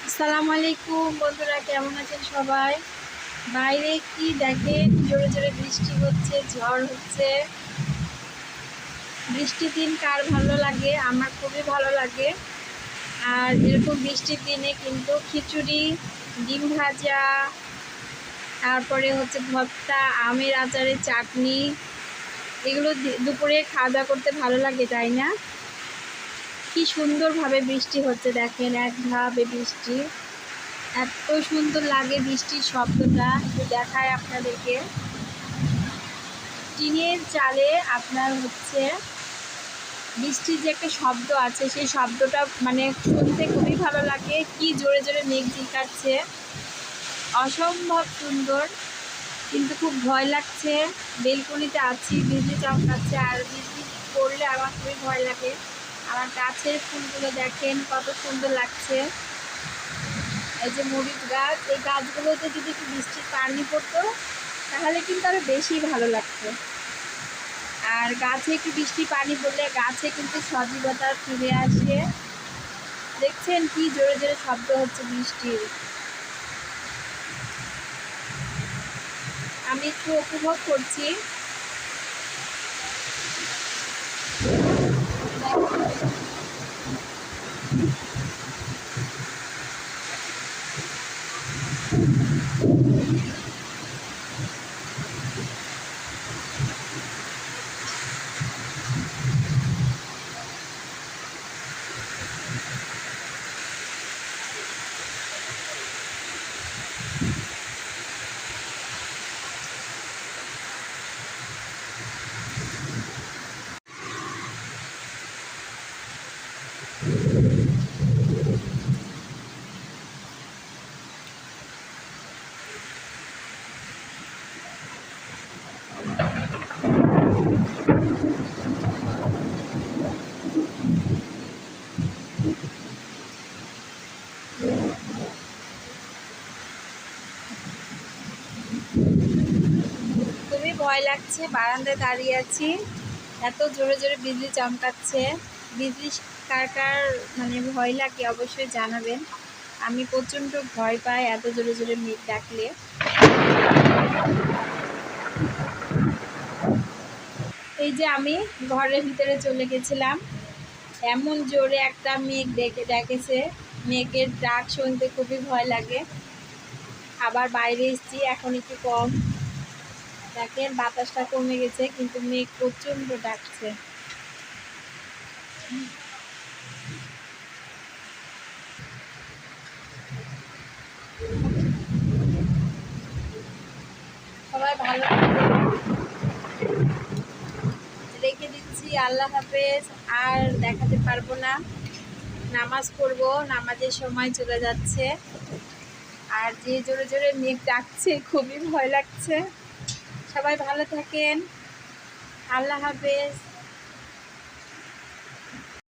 আসসালামু আলাইকুম বন্ধুরা, কেমন আছেন সবাই? বাইরে কি দেখেন, জোরে জোরে বৃষ্টি হচ্ছে, ঝড় হচ্ছে। বৃষ্টির দিন কার ভালো লাগে? আমার খুবই ভালো লাগে। আর এরকম বৃষ্টির দিনে কিন্তু খিচুড়ি, ডিম ভাজা, তারপরে হচ্ছে ভর্তা, আমের আচারের চাটনি, এগুলো দুপুরে খাওয়া দাওয়া করতে ভালো লাগে, তাই না? কি সুন্দরভাবে বৃষ্টি হচ্ছে দেখেন, একভাবে বৃষ্টি। এত সুন্দর লাগে বৃষ্টির শব্দটা, একটু দেখায় আপনাদেরকে। টিনের চালে আপনার হচ্ছে বৃষ্টির যে একটা শব্দ আছে, সেই শব্দটা মানে শুনতে খুবই ভালো লাগে। কি জোরে জোরে মেঘ ঝিলকাচ্ছে, অসম্ভব সুন্দর। কিন্তু খুব ভয় লাগছে, বেলকনিতে আছি, বিজলি চমকাচ্ছে, আর বৃষ্টি পড়লে আমার খুবই ভয় লাগে। আমার গাছের ফুলগুলো দেখেন কত সুন্দর লাগছে। এই যে মরিচ গাছ, এই গাছগুলোতে যদি একটু বৃষ্টির পানি পড়তো তাহলে কিন্তু আরো বেশি ভালো লাগতো। আর গাছে একটু বৃষ্টি পানি পড়লে গাছে কিন্তু সজীবতা ফিরে আসে। দেখছেন কি জোরে জোরে শব্দ হচ্ছে বৃষ্টির। আমি একটু উপভোগ করছি। খুবই ভয় লাগছে, বারান্দায় দাঁড়িয়ে আছি, এত জোরে জোরে বিজলি চমকাচ্ছে। বিজলি কার কার মানে ভয় লাগে অবশ্যই জানাবেন। আমি প্রচণ্ড ভয় পাই এত জোরে জোরে মেঘ ডাকলে। এই যে আমি ঘরের ভিতরে চলে গেছিলাম, এমন জোরে একটা মেঘ ডেকেছে। মেঘের ডাক শুনতে খুবই ভয় লাগে। আবার বাইরে এসেছি, এখন একটু কম। দেখেন বাতাসটা কমে গেছে, কিন্তু মেঘ প্রচণ্ড ডাকছে। সবাই ভালো থাকবেন, রেখে দিচ্ছি, আল্লাহ হাফেজ। আর দেখাতে পারবো না, নামাজ পড়বো, নামাজের সময় চলে যাচ্ছে। আর যে জোরে জোরে মেঘ ডাকছে, খুবই ভয় লাগছে। সবাই ভালো থাকেন, আল্লাহ হাফেজ।